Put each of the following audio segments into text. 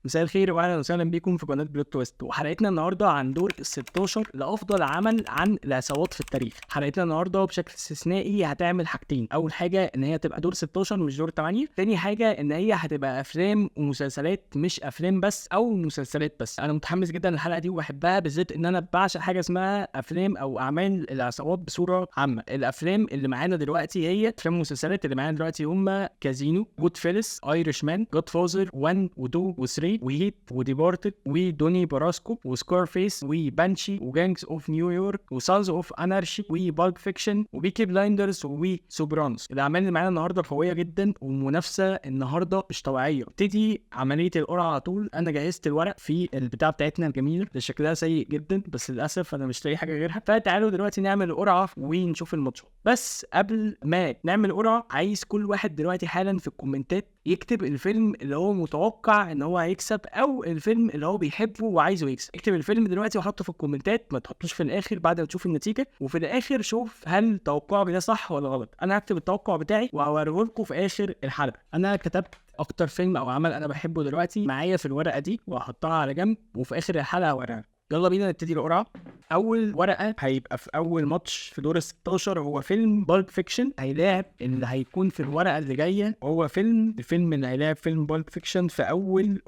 مساء الخير واهلا وسهلا بكم في قناه بلوت تويست، وحلقتنا النهارده عن دور ال 16 لافضل عمل عن العصابات في التاريخ. حلقتنا النهارده بشكل استثنائي هتعمل حاجتين، اول حاجه ان هي تبقى دور 16 مش دور 8، تاني حاجه ان هي هتبقى افلام ومسلسلات مش افلام بس او مسلسلات بس. انا متحمس جدا للحلقه دي وبحبها بالذات ان انا بعشق حاجه اسمها افلام او اعمال العصابات بصوره عامه. الافلام اللي معانا دلوقتي هي افلام ومسلسلات اللي معانا دلوقتي هم كازينو، جود فيلس، ايرش مان، جود فازر 1 و2 و3 وهيت وديبارتد ودوني براسكو وسكارفيس وبانشي وجانجز اوف نيويورك وسانز اوف انارشي وبالب فيكشن وبيكي بلايندرز وسوبرانوس. الاعمال اللي معانا النهارده قويه جدا والمنافسه النهارده مش طبيعيه. ابتدي عمليه القرعه على طول. انا جهزت الورق في البتاع بتاعتنا الجميله اللي شكلها سيء جدا بس للاسف انا مش لاقي حاجه غيرها، فتعالوا دلوقتي نعمل القرعه ونشوف الماتش. بس قبل ما نعمل القرعه عايز كل واحد دلوقتي حالا في الكومنتات يكتب الفيلم اللي هو متوقع ان هو هيكسب او الفيلم اللي هو بيحبه وعايزه يكسب. اكتب الفيلم دلوقتي وحطه في الكومنتات، ما تحطوش في الاخر بعد ما تشوف النتيجه، وفي الاخر شوف هل توقعك ده صح ولا غلط. انا هكتب التوقع بتاعي وهوريه لكم في اخر الحلقه. انا كتبت اكتر فيلم او عمل انا بحبه دلوقتي معايا في الورقه دي وهحطها على جنب، وفي اخر الحلقه هوريها. يلا بينا نبتدي القرعه. اول ورقه هيبقى في اول ماتش في دور ال 16 هو فيلم بالب فيكشن. هيلاعب اللي هيكون في الورقه اللي جايه هو الفيلم اللي هيلاعب فيلم بالب فيكشن في اول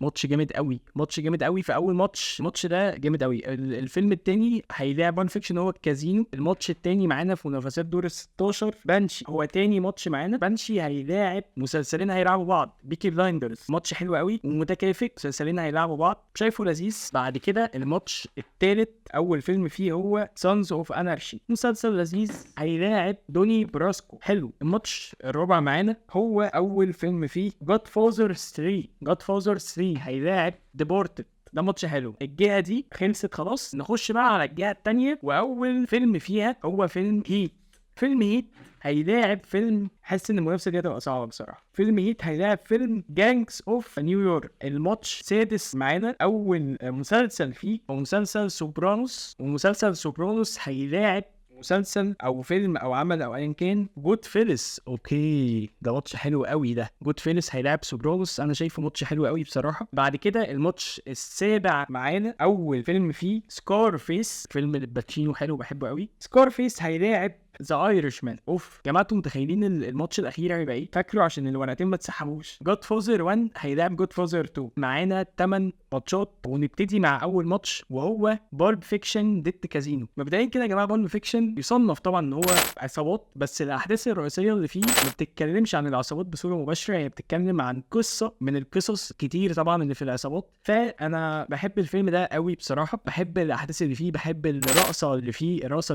ماتش جامد قوي، ماتش جامد قوي في اول ماتش. الماتش ده جامد قوي. الفيلم التاني هيلاعب بالب فيكشن هو كازينو. الماتش التاني معانا في منافسات دور ال 16 بانشي هو تاني ماتش معانا. بانشي هيلاعب مسلسلين هيلعبوا بعض، بيكي بلايندرز ماتش حلو قوي ومتكافئ، مسلسلين هيلعبوا بعض شايفه لذيذ. بعد كده الماتش التالت اول فيلم فيه هو سانز اوف انارشي، مسلسل لذيذ هيلاعب دوني براسكو حلو. الماتش الرابع معانا هو اول فيلم فيه جود فازر 3. جود فازر 3 هيلاعب ديبورتد، ده ماتش حلو. الجهه دي خلصت خلاص، نخش بقى على الجهه التانية واول فيلم فيها هو فيلم هيت. فيلم هيت هيلاعب فيلم، حاسس ان المنافسه دي هتبقى صعبه بصراحه. فيلم هيت هيلاعب فيلم جانجز اوف نيويورك. الماتش سادس معانا. اول مسلسل فيه هو مسلسل سوبرانوس، ومسلسل سوبرانوس هيلاعب مسلسل او فيلم او عمل او ايا كان جود فيلس. اوكي ده ماتش حلو قوي. ده جود فيلس هيلاعب سوبرانوس، انا شايفه ماتش حلو قوي بصراحه. بعد كده الماتش السابع معانا اول فيلم فيه سكارفيس، فيلم الباتشينو حلو بحبه قوي. سكارفيس هيلاعب ذا ايرش مان. اوف جماعه، انتوا متخيلين الماتش الاخير هيبقى ايه؟ فاكروا عشان الورقتين ما تسحبوش. جود فازر 1 هيلاعب جود فازر 2. معانا 8 ماتشات ونبتدي مع اول ماتش وهو بالب فيكشن ضد كازينو. مبدئيا كده يا جماعه بالب فيكشن يصنف طبعا ان هو عصابات، بس الاحداث الرئيسيه اللي فيه ما بتتكلمش عن العصابات بصوره مباشره، هي بتتكلم عن قصه من القصص كتير طبعا اللي في العصابات. فانا بحب الفيلم ده قوي بصراحه، بحب الاحداث اللي فيه، بحب الرقصه اللي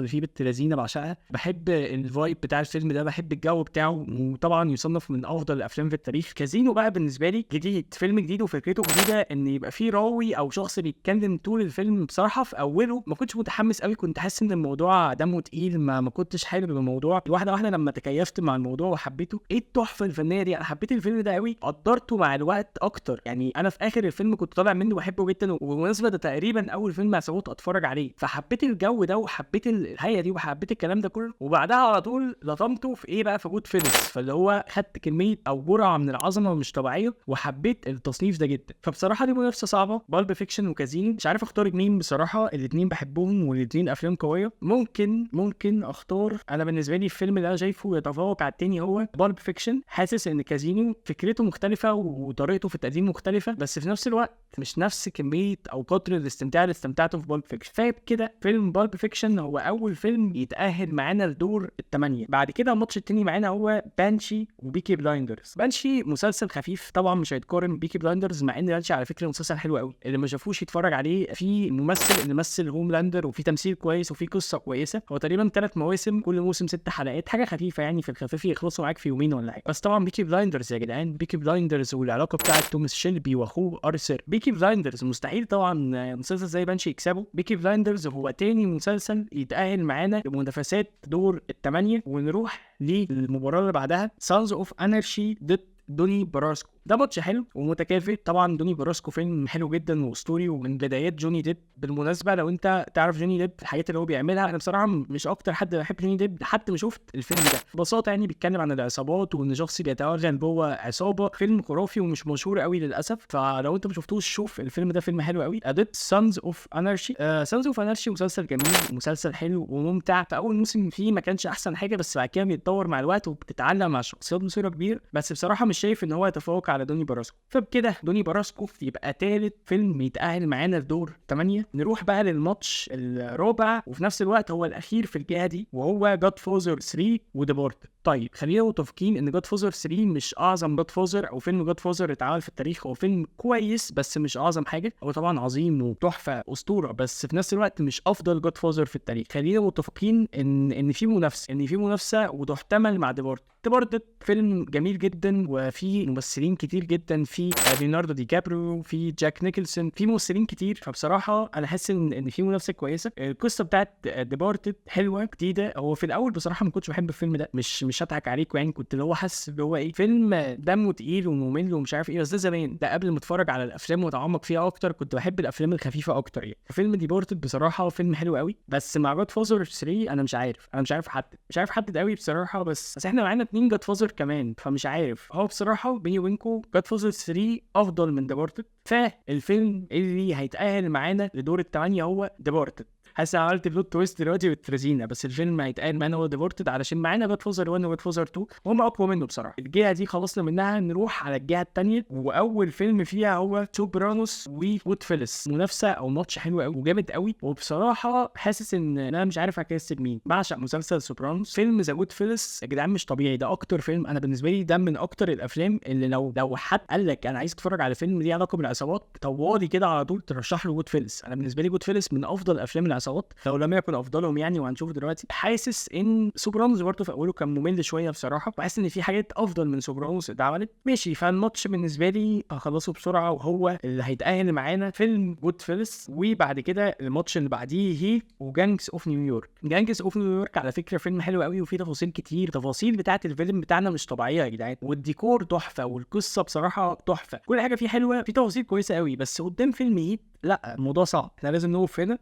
فيه، بنت لذينه بعشقها، بحب الفايب بتاع الفيلم ده، بحب الجو بتاعه، وطبعا يصنف من افضل الافلام في التاريخ. كازينو بقى بالنسبه لي جديد، فيلم جديد وفكرته جديده ان يبقى فيه راوي او شخص بيتكلم طول الفيلم. بصراحه في اوله ما كنتش متحمس قوي، كنت حاسس ان الموضوع دمه تقيل، ما كنتش حابب الموضوع. واحده لما تكيفت مع الموضوع وحبيته، ايه التحفه الفنيه دي. انا حبيت الفيلم ده قوي، قدرته مع الوقت اكتر. يعني انا في اخر الفيلم كنت طالع منه بحبه جدا، وبالمناسبه ده تقريبا اول فيلم عصابات اتفرج عليه، فحبيت الجو ده وحبيت الهيئه دي وحبيت الكلام ده كله. وبعدها على طول لطمته في ايه بقى؟ في جود فيلس، فاللي هو خدت كميه او جرعه من العظمه مش طبيعيه وحبيت التصنيف ده جدا. فبصراحه دي منافسه صعبه، بالب فيكشن وكازينو. مش عارف اختار مين بصراحه، الاثنين بحبهم والاثنين افلام قويه. ممكن اختار، انا بالنسبه لي الفيلم اللي انا شايفه يتفوق على التاني هو بالب فيكشن. حاسس ان كازينو فكرته مختلفه وطريقته في التقديم مختلفه، بس في نفس الوقت مش نفس كميه او قدر الاستمتاع اللي استمتعته في بالب فيكشن. فبكده فيلم بالب فيكشن هو اول فيلم يتاهل معانا لدور الثمانيه. بعد كده الماتش التاني معانا هو بانشي وبيكي بلايندرز. بانشي مسلسل خفيف طبعا، مش هيتقارن بيكي بلايندرز، مع ان بانشي على فكره مسلسل حلو قوي. اللي ما شافوش يتفرج عليه، في ممثل اللي مثل هوملاندر وفي تمثيل كويس وفي قصه كويسه. هو تقريبا 3 مواسم، كل موسم 6 حلقات، حاجه خفيفه يعني في الخفيف يخلصوا معاك في يومين ولا حاجه. بس طبعا بيكي بلايندرز يا جدعان، بيكي بلايندرز والعلاقه بتاعه توماس شيلبي واخوه ارثر. بيكي بلايندرز مستحيل طبعا مسلسل زي بانشي يكسبه. بيكي بلايندرز هو تاني مسلسل يتاهل معانا لمنافسات دور الثمانيه. ونروح للمباراه اللي بعدها، سانز اوف انارشي ضد دوني براسكو. ده ماتش حلو ومتكافئ. طبعا دوني باراسكو فيلم حلو جدا واسطوري ومن بدايات جوني ديب. بالمناسبه لو انت تعرف جوني ديب الحاجات اللي هو بيعملها، انا بصراحه مش اكتر حد بحب جوني ديب حتى ما شفت الفيلم ده. ببساطه يعني بيتكلم عن العصابات وان شخص بيتوغل جوه عصابه. فيلم خرافي ومش مشهور قوي للاسف، فلو انت ما شفتوش شوف الفيلم ده، فيلم حلو قوي. اديت سانز اوف انارشي. سانز اوف انارشي مسلسل جميل ومسلسل حلو وممتع. في اول موسم فيه ما كانش احسن حاجه، بس بعد كده بيتطور مع الوقت وبتتعلم مع الشخصيات بصوره كبيره. بس بصراحه مش شايف ان هو يتفوق على دوني باراسكو. فبكده دوني باراسكو يبقى ثالث فيلم يتأهل معانا لدور 8. نروح بقى للماتش الرابع وفي نفس الوقت هو الاخير في الجهه دي، وهو جاد فوزر 3 وديبارتد. طيب خلينا متفقين ان جاد فوزر 3 مش اعظم جاد فوزر او فيلم جاد فوزر اتعمل في التاريخ. هو فيلم كويس بس مش اعظم حاجه. هو طبعا عظيم وتحفه اسطوره، بس في نفس الوقت مش افضل جاد فوزر في التاريخ. خلينا متفقين ان في منافسه وتحتمل مع ديبارتد فيلم جميل جدا وفي ممثلين كتير جدا، في ليوناردو دي كابريو، في جاك نيكلسون، في ممثلين كتير. فبصراحه انا حاسس ان في منافسه كويسه. القصه بتاعت ديبارتد حلوه جديده. هو في الاول بصراحه ما كنتش بحب الفيلم ده، مش هضحك عليكم يعني، كنت اللي هو حاسس اللي هو ايه، فيلم دمه تقيل وممل ومش عارف ايه. بس ده زمان، ده قبل ما اتفرج على الافلام واتعمق فيها اكتر كنت بحب الافلام الخفيفه اكتر يعني. فيلم ديبارتد بصراحه فيلم حلو قوي. بس مع جاد فازر 3 انا مش عارف احدد قوي بصراحه. بس احنا معانا 2 جاد فازر كمان، فمش عارف. هو بصراحه بيني وبينكم جاد فازر 3 افضل من ديبارتد. فالفيلم اللي هيتأهل معانا لدور الثمانية هو ديبارتد. حاسس عملت بلوت تويست دلوقتي بالترزينه، بس الفيلم هيتقال معانا هو ديبورتد علشان معانا جاد فوزر 1 وجاد فوزر 2 وهم اقوى منه بصراحه. الجهه دي خلصنا منها، نروح على الجهه الثانيه واول فيلم فيها هو سوبرانوس وود فيلس. منافسه او ماتش حلو قوي وجامد قوي، وبصراحه حاسس ان انا مش عارف اكسب مين. بعشق مسلسل سوبرانوس. فيلم ذا وود فيلس يا جدعان مش طبيعي. ده اكتر فيلم انا بالنسبه لي، ده من اكتر الافلام اللي لو حد قال لك انا عايز اتفرج على فيلم ليه علاقه بالعصابات طوالي كده على طول ترشح له وود فيلس. انا بالنسبه لي وود فيلس من افضل افلام العصابات لو لم يكن افضلهم يعني، وهنشوفه دلوقتي. حاسس ان سوبرانوس برضه في اوله كان ممل شويه بصراحه، بحس ان في حاجات افضل من سوبرانوس اتعملت. ماشي، فالماتش بالنسبه لي هخلصه بسرعه وهو اللي هيتاهل معانا فيلم جود فيلس. وبعد كده الماتش اللي بعديه هي وجانجز اوف نيويورك. جانجز اوف نيويورك على فكره فيلم حلو قوي وفيه تفاصيل كتير. تفاصيل بتاعه الفيلم بتاعنا مش طبيعيه يا جدعان، والديكور تحفه والقصه بصراحه تحفه. كل حاجه فيه حلوه، في تفاصيل كويسه قوي. بس قدام فيلم هيت لا، الموضوع صعب. احنا لازم نقف هنا.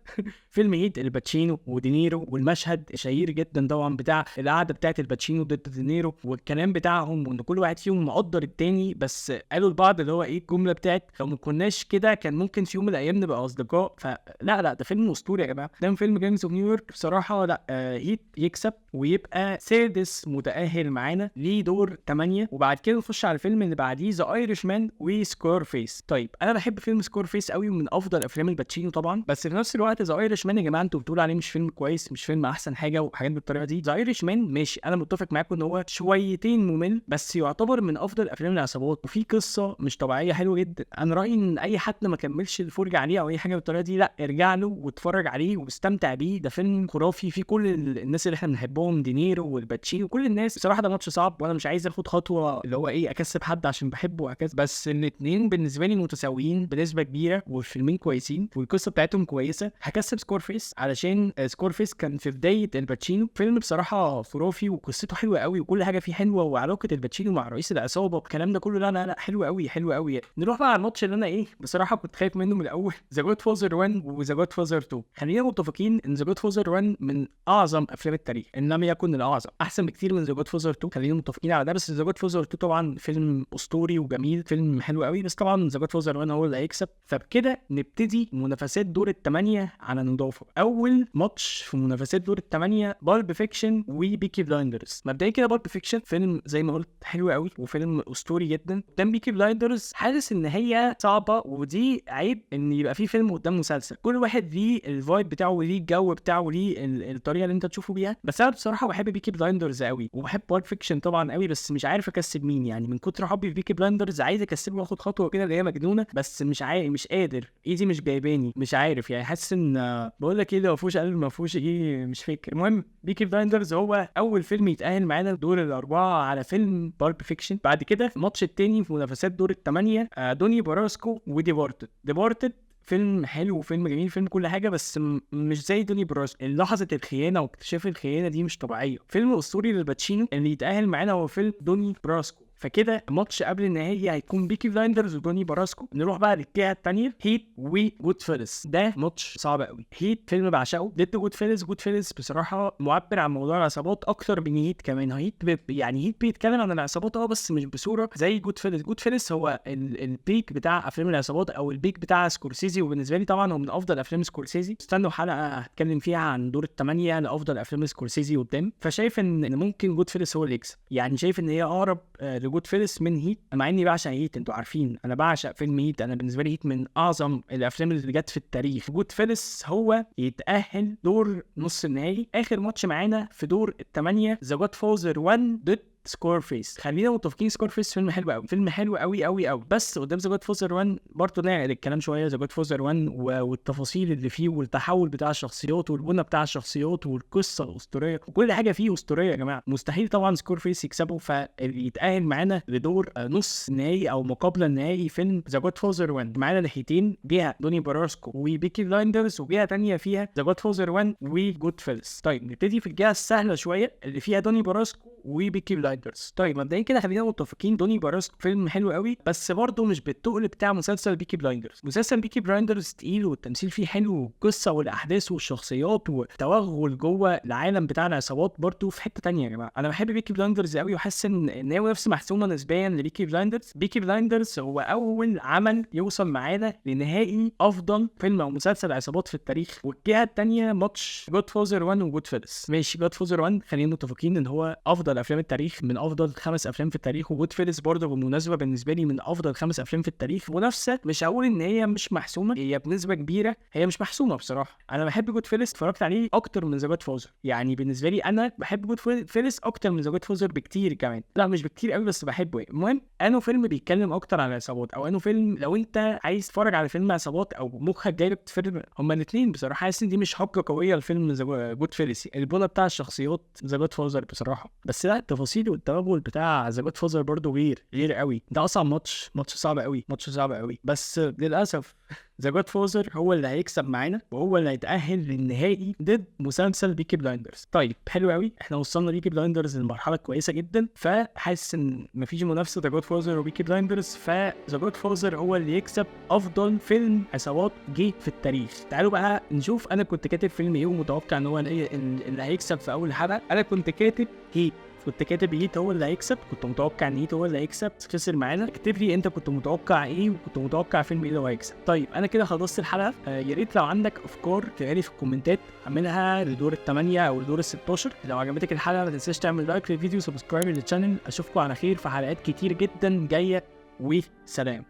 فيلم هيت الباتشينو ودينيرو، والمشهد شهير جدا طبعا بتاع القعده بتاعت الباتشينو ضد دينيرو، والكلام بتاعهم وان كل واحد فيهم مقدر التاني. بس قالوا لبعض اللي هو ايه الجمله بتاعت لو ما كناش كده كان ممكن في يوم من الايام نبقى اصدقاء. فلا ده فيلم اسطوري يا جماعه. ده فيلم جانجز اوف نيويورك بصراحه. لا هيت يكسب ويبقى سادس متاهل معانا لدور 8. وبعد كده نخش على الفيلم اللي بعديه ذا ايرش مان وسكور فيس. طيب انا بحب فيلم سكور فيس قوي ومن افضل افلام الباتشينو طبعا. بس في نفس الوقت ذا ايرش مان يا جماعه انتوا بتقولوا عليه مش فيلم كويس، مش فيلم احسن حاجه وحاجات بالطريقه دي. ذا ايرش مان ماشي، انا متفق معاكم ان هو شويتين ممل، بس يعتبر من افضل افلام العصابات وفي قصه مش طبيعيه حلوه جدا. انا رايي ان اي حد ما كملش الفرجه عليه او اي حاجه بالطريقه دي، لا ارجع له واتفرج عليه واستمتع بيه. ده فيلم خرافي فيه كل الناس اللي احنا بنحبهم، دينيرو والباتشينو وكل الناس. بصراحه ده ماتش صعب وانا مش عايز اخد خطوه اللي هو ايه اكسب حد عشان بحبه وهكذا. بس الاثنين بالنسبه لي متساويين بنسبه كبيره والفيلمين كويسين والقصه بتاعتهم كويسه. هكسب سكور فيس علشان سكور فيس كان في بدايه الباتشينو. فيلم بصراحه خرافي وقصته حلوه قوي وكل حاجه فيه حلوه، وعلاقه الباتشينو مع رئيس العصابه والكلام ده كله لا حلو قوي حلو قوي. نروح بقى على الماتش اللي انا ايه بصراحه كنت خايف منه من الاول، ذا جود فازر 1 وذا جود فازر 2. خلينا متفقين ان ذا جود فازر 1 من اعظم افلام التاريخ ان لم يكن الاعظم، احسن بكتير من ذا جود فازر 2. خلينا متفقين على ده. بس ذا جود فازر 2 طبعا فيلم اسطوري وجميل، فيلم حلو قوي. بس طبعا ذا جود فازر 1 هو اللي هيكسب. فبكده نبتدي منافسات دور الثمانيه على نضافه. اول ماتش في منافسات دور الثمانيه بالب فيكشن وبيكي بلايندرز. مبدئيا كده بالب فيكشن فيلم زي ما قلت حلو قوي وفيلم اسطوري جدا. قدام بيكي بلايندرز حاسس ان هي صعبه، ودي عيب ان يبقى في فيلم قدام مسلسل. كل واحد ليه الفايب بتاعه وليه الجو بتاعه وليه الطريقه اللي انت تشوفه بيها. بس انا بصراحه بحب بيكي بلايندرز قوي وبحب بالب فيكشن طبعا قوي، بس مش عارف اكسب مين يعني. من كتر حبي في بيكي بلايندرز عايز اكسبه واخد خطوه كده اللي هي مجنونه، بس مش قادر، ايدي مش جايباني، مش عارف يعني. حاسس ان بقول لك ايه ده ما فيهوش قلب ما فيهوش ايه مش فاكر. المهم بيكي بلايندرز هو اول فيلم يتأهل معانا دور الاربعه على فيلم بالب فيكشن. بعد كده في الماتش الثاني في منافسات دور الثمانيه دوني باراسكو وديبارتد. فيلم حلو وفيلم جميل، فيلم كل حاجه، بس مش زي دوني باراسكو. لحظه الخيانه واكتشاف الخيانه دي مش طبيعيه. فيلم اسطوري للباتشينو اللي يتأهل معانا هو فيلم دوني باراسكو. فكده ماتش قبل النهائي هيكون بيكي بلايندرز ودوني باراسكو. نروح بقى للجهه الثانيه، هيت وجود فيلز. ده ماتش صعب قوي. هيت فيلم بعشقه ضد جود فيلز. جود فيلز بصراحه معبر عن موضوع العصابات اكتر من هيت كمان. هيت يعني هيت بيتكلم عن العصابات بس مش بصوره زي جود فيلز. جود فيلز هو البيك بتاع افلام العصابات او البيك بتاع سكورسيزي، وبالنسبه لي طبعا هو من افضل افلام سكورسيزي. استنوا حلقه هتكلم فيها عن دور الثمانيه لافضل افلام سكورسيزي قدام. فشايف ان ممكن جود فيلز هو اللي يكسب، يعني شايف ان هي اقرب لجود فيلز من هيت، مع اني بعشق هيت. انتوا عارفين انا بعشق فيلم هيت، انا بالنسبه لي هيت من اعظم الافلام اللي جت في التاريخ. جود فيلز هو يتاهل دور نص النهائي. اخر ماتش معانا في دور الثمانيه ذا جاد فازر 1 ضد سكورفيس. خلينا متفقين سكورفيس فيلم حلو قوي، فيلم حلو قوي قوي قوي، بس قدام ذا جاد فازر 1 برضه نعقل الكلام شويه. ذا جاد فازر 1 والتفاصيل اللي فيه والتحول بتاع الشخصيات والبنى بتاع الشخصيات والقصه الاسطوريه وكل حاجه فيه اسطوريه يا جماعه. مستحيل طبعا سكورفيس يكسبه، فيتاهل معانا لدور نص نهائي او مقابله النهائي فيلم ذا جاد فازر 1. معانا ناحيتين، جهه دوني باراسكو وبيكي بلايندرز، وجهه ثانيه فيها ذا جاد فازر 1 وجود فيلز. طيب نبتدي في الجهه السهله شويه اللي فيها دوني باراسكو وبيكي بلايندرز. طيب مبدئيا كده خلينا متفقين دوني باراسكو فيلم حلو قوي، بس برضه مش بالتقل بتاع مسلسل بيكي بلايندرز. مسلسل بيكي بلايندرز تقيل والتمثيل فيه حلو والقصه والاحداث والشخصيات والتوغل جوه العالم بتاع العصابات برضه في حته تانية يا جماعه. انا بحب بيكي بلايندرز قوي وحاسس ان هي نفس محسومه نسبيا لبيكي بلايندرز. بيكي بلايندرز هو اول عمل يوصل معانا لنهائي افضل فيلم او مسلسل عصابات في التاريخ. والجهه الثانيه ماتش جود فازر 1 وجود فيلز. ماشي جود فازر 1 خلينا متفقين ان هو افضل افلام التاريخ، من افضل 5 افلام في التاريخ. وجود فيلز برضه بالمناسبه بالنسبه لي من افضل 5 افلام في التاريخ. منافسه مش هقول ان هي مش محسومه، هي بنسبه كبيره هي مش محسومه بصراحه. انا بحب جود فيلز، اتفرجت عليه اكتر من ذا جود فازر. يعني بالنسبه لي انا بحب جود فيلز اكتر من ذا جود فازر بكتير كمان. لا مش بكتير قوي بس بحبه. المهم انه فيلم بيتكلم اكتر عن العصابات، او انه فيلم لو انت عايز تتفرج على فيلم عصابات او مخك جايبك فيلم، هما الاثنين بصراحه حاسس ان دي مش حبكه قويه لفيلم ذا جود فيلز. البنى بتاع الشخصيات ذا جود فازر بصراحه، بس لا التفاصيل والتوغل بتاع ذا جود فازر برضه غير قوي. ده اصلا ماتش صعب قوي، بس للاسف ذا جاد فازر هو اللي هيكسب معانا وهو اللي هيتأهل للنهائي ضد مسلسل بيكي بلايندرز. طيب حلو قوي، احنا وصلنا بيكي بلايندرز لمرحله كويسه جدا، فحاسس ان مفيش منافسه ذا جاد فازر وبيكي بلايندرز، فذا جاد فازر هو اللي يكسب افضل فيلم عصابات جه في التاريخ. تعالوا بقى نشوف انا كنت كاتب فيلم ايه ومتوقع ان هو اللي هيكسب في اول حلقه. انا كنت كاتب هيت هو اللي هيكسب. كنت متوقع ان هيت هو اللي هيكسب، خسر معانا. اكتب لي انت كنت متوقع ايه وكنت متوقع فيلم ايه اللي هو هيكسب. طيب انا كده خلصت الحلقه. يا ريت لو عندك افكار تقولها لي في الكومنتات، اعملها لدور الثمانية او لدور ال16. لو عجبتك الحلقه ما تنساش تعمل لايك للفيديو وسبسكرايب للشانل. اشوفكم على خير في حلقات كتير جدا جايه، وسلام.